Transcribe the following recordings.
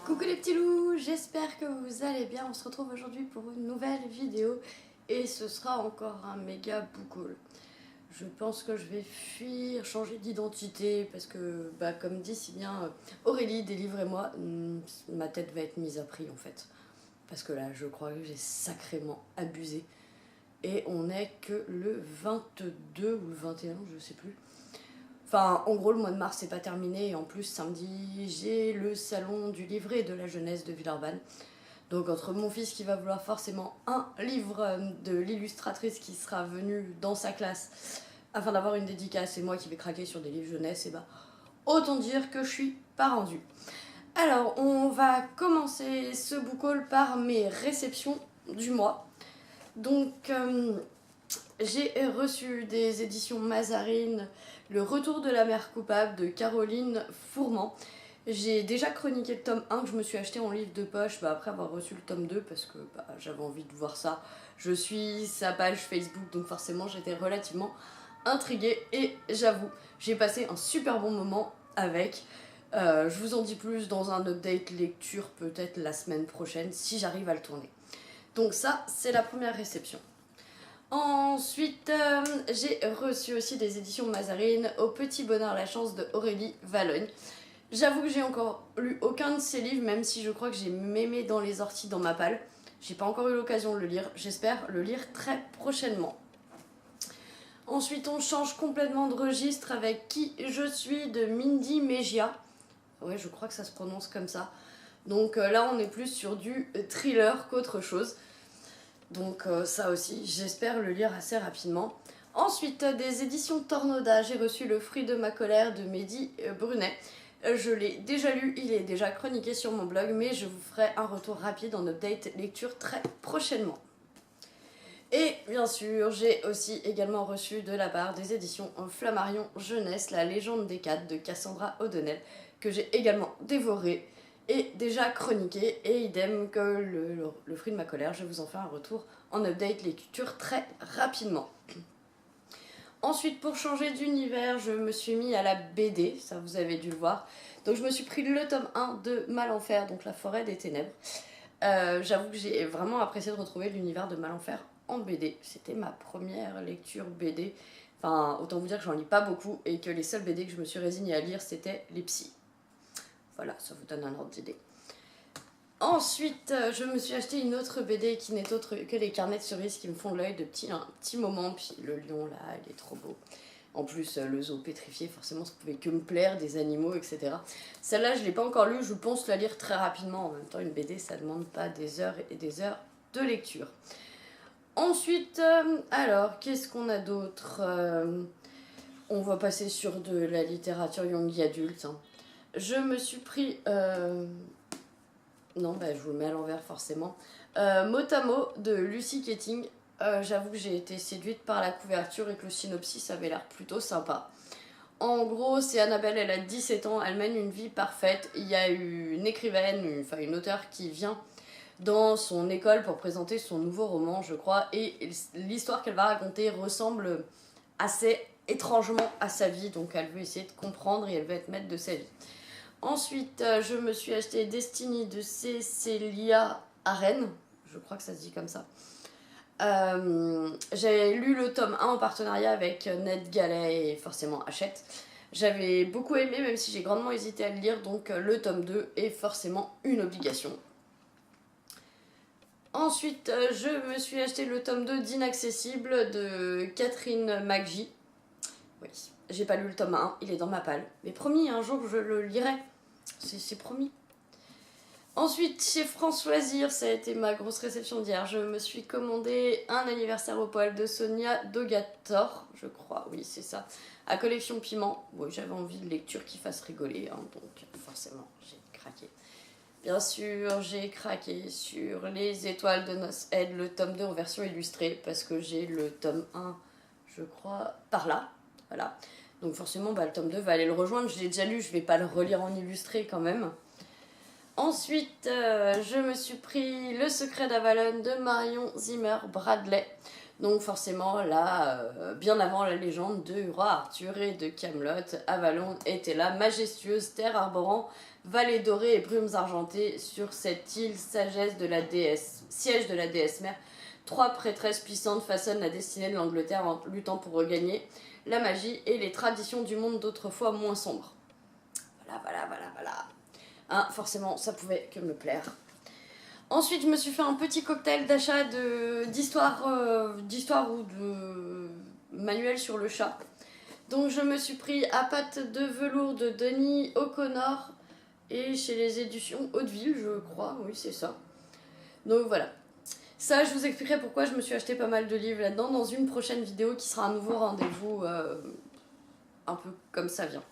Coucou les petits loups, j'espère que vous allez bien. On se retrouve aujourd'hui pour une nouvelle vidéo et ce sera encore un méga book haul. Je pense que je vais fuir, changer d'identité parce que, comme dit si bien Aurélie, délivrez-moi, ma tête va être mise à prix en fait. Parce que là, je crois que j'ai sacrément abusé. Et on n'est que le 22 ou le 21, je sais plus. Enfin, en gros, le mois de mars n'est pas terminé. Et en plus, samedi, j'ai le salon du livre et de la jeunesse de Villeurbanne. Donc, entre mon fils qui va vouloir forcément un livre de l'illustratrice qui sera venue dans sa classe afin d'avoir une dédicace et moi qui vais craquer sur des livres jeunesse, et autant dire que je suis pas rendue. Alors, on va commencer ce book haul par mes réceptions du mois. Donc, j'ai reçu des éditions Mazarine, Le Retour de la mère coupable de Caroline Fourment. J'ai déjà chroniqué le tome 1 que je me suis acheté en livre de poche après avoir reçu le tome 2 parce que j'avais envie de voir ça. Je suis sa page Facebook donc forcément j'étais relativement intriguée et j'avoue, j'ai passé un super bon moment avec. Je vous en dis plus dans un update lecture peut-être la semaine prochaine si j'arrive à le tourner. Donc ça, c'est la première réception. Ensuite, j'ai reçu aussi des éditions Mazarine, Au petit bonheur la chance de Aurélie Valogne. J'avoue que j'ai encore lu aucun de ces livres, même si je crois que j'ai mémé dans les orties dans ma palle. J'ai pas encore eu l'occasion de le lire, j'espère le lire très prochainement. Ensuite, on change complètement de registre avec Qui je suis de Mindy Mejia. Ouais, je crois que ça se prononce comme ça. Donc là, on est plus sur du thriller qu'autre chose. Donc ça aussi, j'espère le lire assez rapidement. Ensuite, des éditions Tornada, j'ai reçu Le fruit de ma colère de Mehdi Brunet. Je l'ai déjà lu, il est déjà chroniqué sur mon blog, mais je vous ferai un retour rapide en update lecture très prochainement. Et bien sûr, j'ai aussi également reçu de la part des éditions Flammarion Jeunesse, La légende des 4 de Cassandra O'Donnell, que j'ai également dévoré et déjà chroniqué, et idem que le fruit de ma colère, je vous en fais un retour en update lecture très rapidement. Ensuite, pour changer d'univers, je me suis mis à la BD, ça vous avez dû le voir. Donc je me suis pris le tome 1 de Malenfer, donc La forêt des ténèbres. J'avoue que j'ai vraiment apprécié de retrouver l'univers de Malenfer en BD. C'était ma première lecture BD. Enfin, autant vous dire que j'en lis pas beaucoup et que les seuls BD que je me suis résignée à lire, c'était les psys. Voilà, ça vous donne un ordre d'idée. Ensuite, je me suis acheté une autre BD qui n'est autre que les carnets de cerises qui me font l'œil depuis un petit moment. Puis le lion là, il est trop beau. En plus, le zoo pétrifié, forcément, ça pouvait que me plaire, des animaux, etc. Celle-là, je ne l'ai pas encore lue, je pense la lire très rapidement. En même temps, une BD, ça ne demande pas des heures et des heures de lecture. Ensuite, alors, qu'est-ce qu'on a d'autre On va passer sur de la littérature young adulte. Je me suis pris... Non, je vous le mets à l'envers forcément. Mot à mot de Lucy Ketting. J'avoue que j'ai été séduite par la couverture et que le synopsis avait l'air plutôt sympa. En gros, c'est Annabelle, elle a 17 ans, elle mène une vie parfaite. Il y a une écrivaine, une auteure qui vient dans son école pour présenter son nouveau roman, je crois. Et l'histoire qu'elle va raconter ressemble assez étrangement à sa vie. Donc elle veut essayer de comprendre et elle veut être maître de sa vie. Ensuite, je me suis acheté Destiny de Cécilia Arène. Je crois que ça se dit comme ça. J'ai lu le tome 1 en partenariat avec Ned Gallet et forcément Hachette. J'avais beaucoup aimé, même si j'ai grandement hésité à le lire, donc le tome 2 est forcément une obligation. Ensuite, je me suis acheté le tome 2 d'Inaccessible de Catherine McGee. Oui, j'ai pas lu le tome 1, il est dans ma palle. Mais promis, un jour je le lirai. C'est promis. Ensuite, chez France Loisirs, ça a été ma grosse réception d'hier. Je me suis commandé un anniversaire au poil de Sonia Dogator, je crois, oui c'est ça, à Collection Piment. Bon, j'avais envie de lecture qui fasse rigoler, donc forcément j'ai craqué. Bien sûr, j'ai craqué sur Les Étoiles de Noce Aide, le tome 2 en version illustrée, parce que j'ai le tome 1, je crois, par là. Voilà. Donc forcément, le tome 2 va aller le rejoindre. Je l'ai déjà lu, je vais pas le relire en illustré quand même. Ensuite, je me suis pris Le secret d'Avalon de Marion Zimmer Bradley. Donc forcément, là, bien avant la légende du roi Arthur et de Camelot, Avalon était la majestueuse terre arborant vallées dorées et brumes argentées sur cette île sagesse de la déesse, siège de la déesse mère. 3 prêtresses puissantes façonnent la destinée de l'Angleterre en luttant pour regagner la magie et les traditions du monde d'autrefois moins sombres. Voilà. Hein, forcément, ça pouvait que me plaire. Ensuite, je me suis fait un petit cocktail d'achat d'histoire ou de manuel sur le chat. Donc, je me suis pris À pattes de velours de Denis O'Connor et chez les éditions Hauteville, je crois. Oui, c'est ça. Donc, voilà. Ça, je vous expliquerai pourquoi je me suis acheté pas mal de livres là-dedans dans une prochaine vidéo qui sera un nouveau rendez-vous un peu comme ça vient.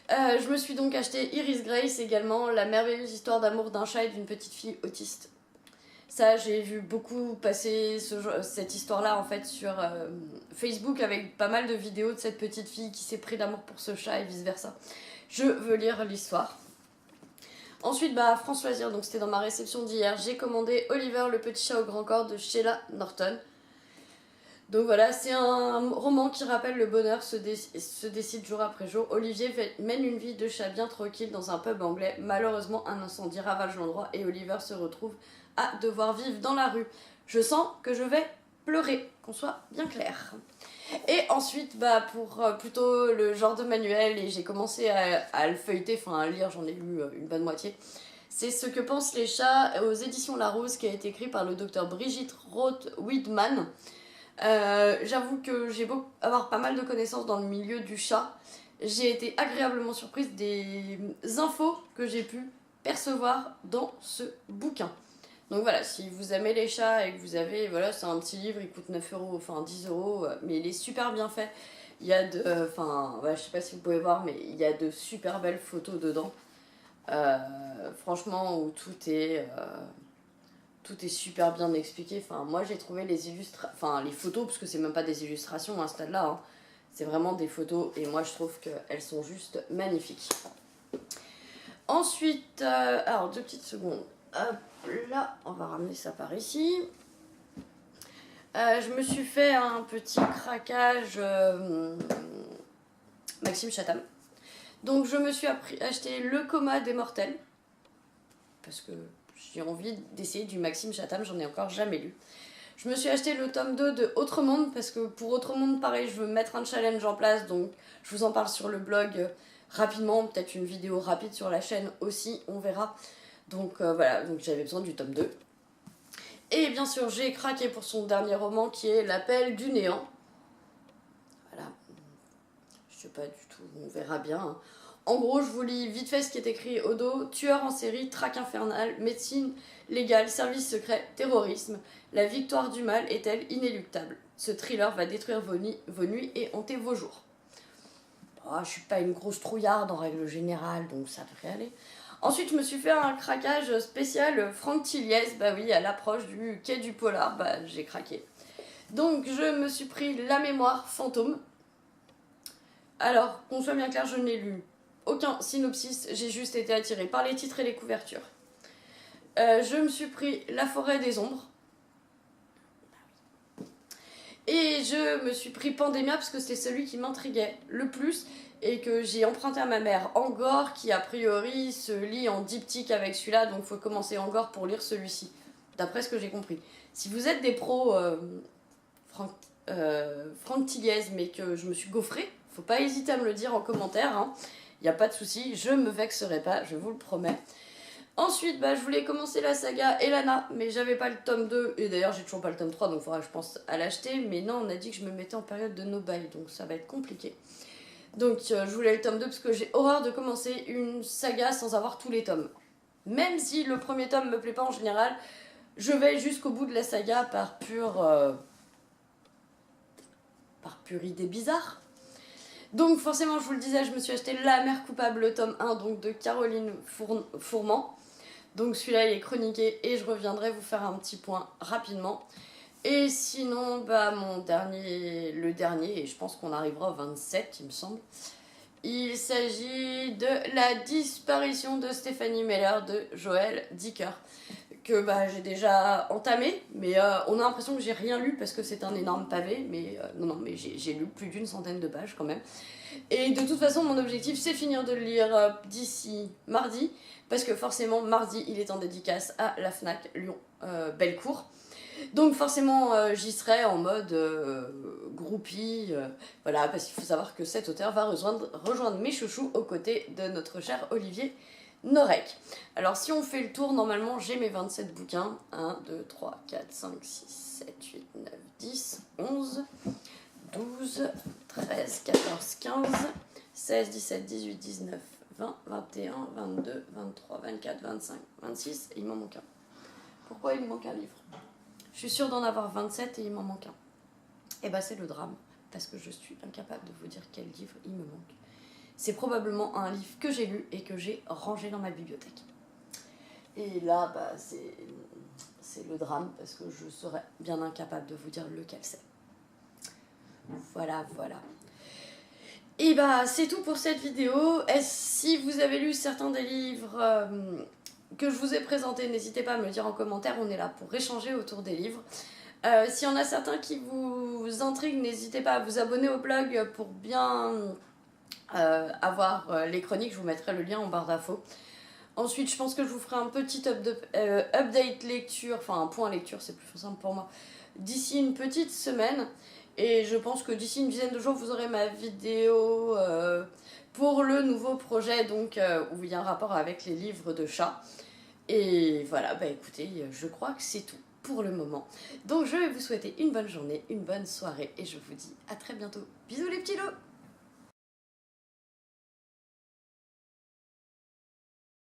Je me suis donc acheté Iris Grace également, la merveilleuse histoire d'amour d'un chat et d'une petite fille autiste. Ça, j'ai vu beaucoup passer cette histoire-là en fait sur Facebook avec pas mal de vidéos de cette petite fille qui s'est pris d'amour pour ce chat et vice versa. Je veux lire l'histoire. Ensuite, France Loisirs, donc c'était dans ma réception d'hier, j'ai commandé Oliver le petit chat au grand corps de Sheila Norton. Donc voilà, c'est un roman qui rappelle le bonheur se décide jour après jour. Olivier mène une vie de chat bien tranquille dans un pub anglais. Malheureusement, un incendie ravage l'endroit et Oliver se retrouve à devoir vivre dans la rue. Je sens que je vais pleurer, qu'on soit bien clair. Et ensuite, pour plutôt le genre de manuel, et j'ai commencé à le feuilleter, enfin à lire, j'en ai lu une bonne moitié. C'est Ce que pensent les chats aux éditions Larousse, qui a été écrit par le docteur Brigitte Roth-Widman. J'avoue que j'ai beau avoir pas mal de connaissances dans le milieu du chat, j'ai été agréablement surprise des infos que j'ai pu percevoir dans ce bouquin. Donc voilà, si vous aimez les chats et que vous avez, voilà, c'est un petit livre, il coûte 9 €, enfin 10 €, mais il est super bien fait. Il y a je sais pas si vous pouvez voir, mais il y a de super belles photos dedans. Franchement, où tout est super bien expliqué. Enfin, moi j'ai trouvé les photos, parce que c'est même pas des illustrations à ce stade-là, hein. C'est vraiment des photos et moi je trouve qu'elles sont juste magnifiques. Ensuite, alors 2 petites secondes. Hop là, on va ramener ça par ici. Je me suis fait un petit craquage Maxime Chatham. Donc je me suis acheté Le Coma des Mortels. Parce que j'ai envie d'essayer du Maxime Chatham, j'en ai encore jamais lu. Je me suis acheté le tome 2 de Autre Monde, parce que pour Autre Monde, pareil, je veux mettre un challenge en place, donc je vous en parle sur le blog rapidement, peut-être une vidéo rapide sur la chaîne aussi, on verra. Donc voilà, donc j'avais besoin du tome 2. Et bien sûr, j'ai craqué pour son dernier roman qui est L'Appel du Néant. Voilà, je sais pas du tout, on verra bien, hein. En gros, je vous lis vite fait ce qui est écrit au dos. Tueur en série, traque infernale, médecine légale, service secret, terrorisme. La victoire du mal est-elle inéluctable? Ce thriller va détruire vos nuits et hanter vos jours. Oh, je suis pas une grosse trouillarde en règle générale, donc ça devrait aller. Ensuite, je me suis fait un craquage spécial Franck Tilliez. Bah oui, à l'approche du quai du polar, j'ai craqué. Donc, je me suis pris La Mémoire fantôme. Alors, qu'on soit bien clair, je n'ai lu aucun synopsis, j'ai juste été attirée par les titres et les couvertures. Je me suis pris La Forêt des Ombres. Et je me suis pris Pandémia parce que c'était celui qui m'intriguait le plus et que j'ai emprunté à ma mère Angor, qui a priori se lit en diptyque avec celui-là, donc il faut commencer Angor pour lire celui-ci, d'après ce que j'ai compris. Si vous êtes des pros Franck Tilliez, mais que je me suis gaufrée, faut pas hésiter à me le dire en commentaire, hein. Y a pas de souci, je me vexerai pas, je vous le promets. Ensuite, je voulais commencer la saga Elana, mais j'avais pas le tome 2, et d'ailleurs j'ai toujours pas le tome 3, donc il faudra je pense à l'acheter, mais non, on a dit que je me mettais en période de no-buy, donc ça va être compliqué. Donc je voulais le tome 2 parce que j'ai horreur de commencer une saga sans avoir tous les tomes. Même si le premier tome me plaît pas en général, je vais jusqu'au bout de la saga par pure idée bizarre. Donc forcément, je vous le disais, je me suis acheté La Mère Coupable, le tome 1, donc de Caroline Fourment. Donc celui-là, il est chroniqué et je reviendrai vous faire un petit point rapidement. Et sinon, le dernier, et je pense qu'on arrivera au 27, il me semble. Il s'agit de La disparition de Stéphanie Meller de Joël Dicker, que bah, j'ai déjà entamé, mais on a l'impression que j'ai rien lu parce que c'est un énorme pavé, mais non, mais j'ai lu plus d'une centaine de pages quand même. Et de toute façon, mon objectif, c'est finir de le lire d'ici mardi, parce que forcément, mardi, il est en dédicace à la FNAC Lyon Bellecour. Donc forcément, j'y serai en mode groupie, voilà, parce qu'il faut savoir que cet auteur va rejoindre mes chouchous aux côtés de notre cher Olivier Norek. Alors si on fait le tour, normalement j'ai mes 27 bouquins. 1, 2, 3, 4, 5, 6, 7, 8, 9, 10, 11, 12, 13, 14, 15, 16, 17, 18, 19, 20, 21, 22, 23, 24, 25, 26 et il m'en manque un. Pourquoi il me manque un livre? Je suis sûre d'en avoir 27 et il m'en manque un. Et bah c'est le drame, parce que je suis incapable de vous dire quel livre il me manque. C'est probablement un livre que j'ai lu et que j'ai rangé dans ma bibliothèque. Et là, bah, c'est le drame, parce que je serais bien incapable de vous dire lequel c'est. Voilà, voilà. Et bah c'est tout pour cette vidéo. Si vous avez lu certains des livres que je vous ai présentés, n'hésitez pas à me le dire en commentaire, on est là pour échanger autour des livres. S'il y en a certains qui vous intriguent, n'hésitez pas à vous abonner au blog pour bien avoir les chroniques, je vous mettrai le lien en barre d'infos. Ensuite, je pense que je vous ferai un petit update lecture, enfin un point lecture, c'est plus simple pour moi, d'ici une petite semaine. Et je pense que d'ici une dizaine de jours, vous aurez ma vidéo pour le nouveau projet, donc où il y a un rapport avec les livres de chat. Et voilà, bah écoutez, je crois que c'est tout pour le moment. Donc je vais vous souhaiter une bonne journée, une bonne soirée, et je vous dis à très bientôt. Bisous les petits lots!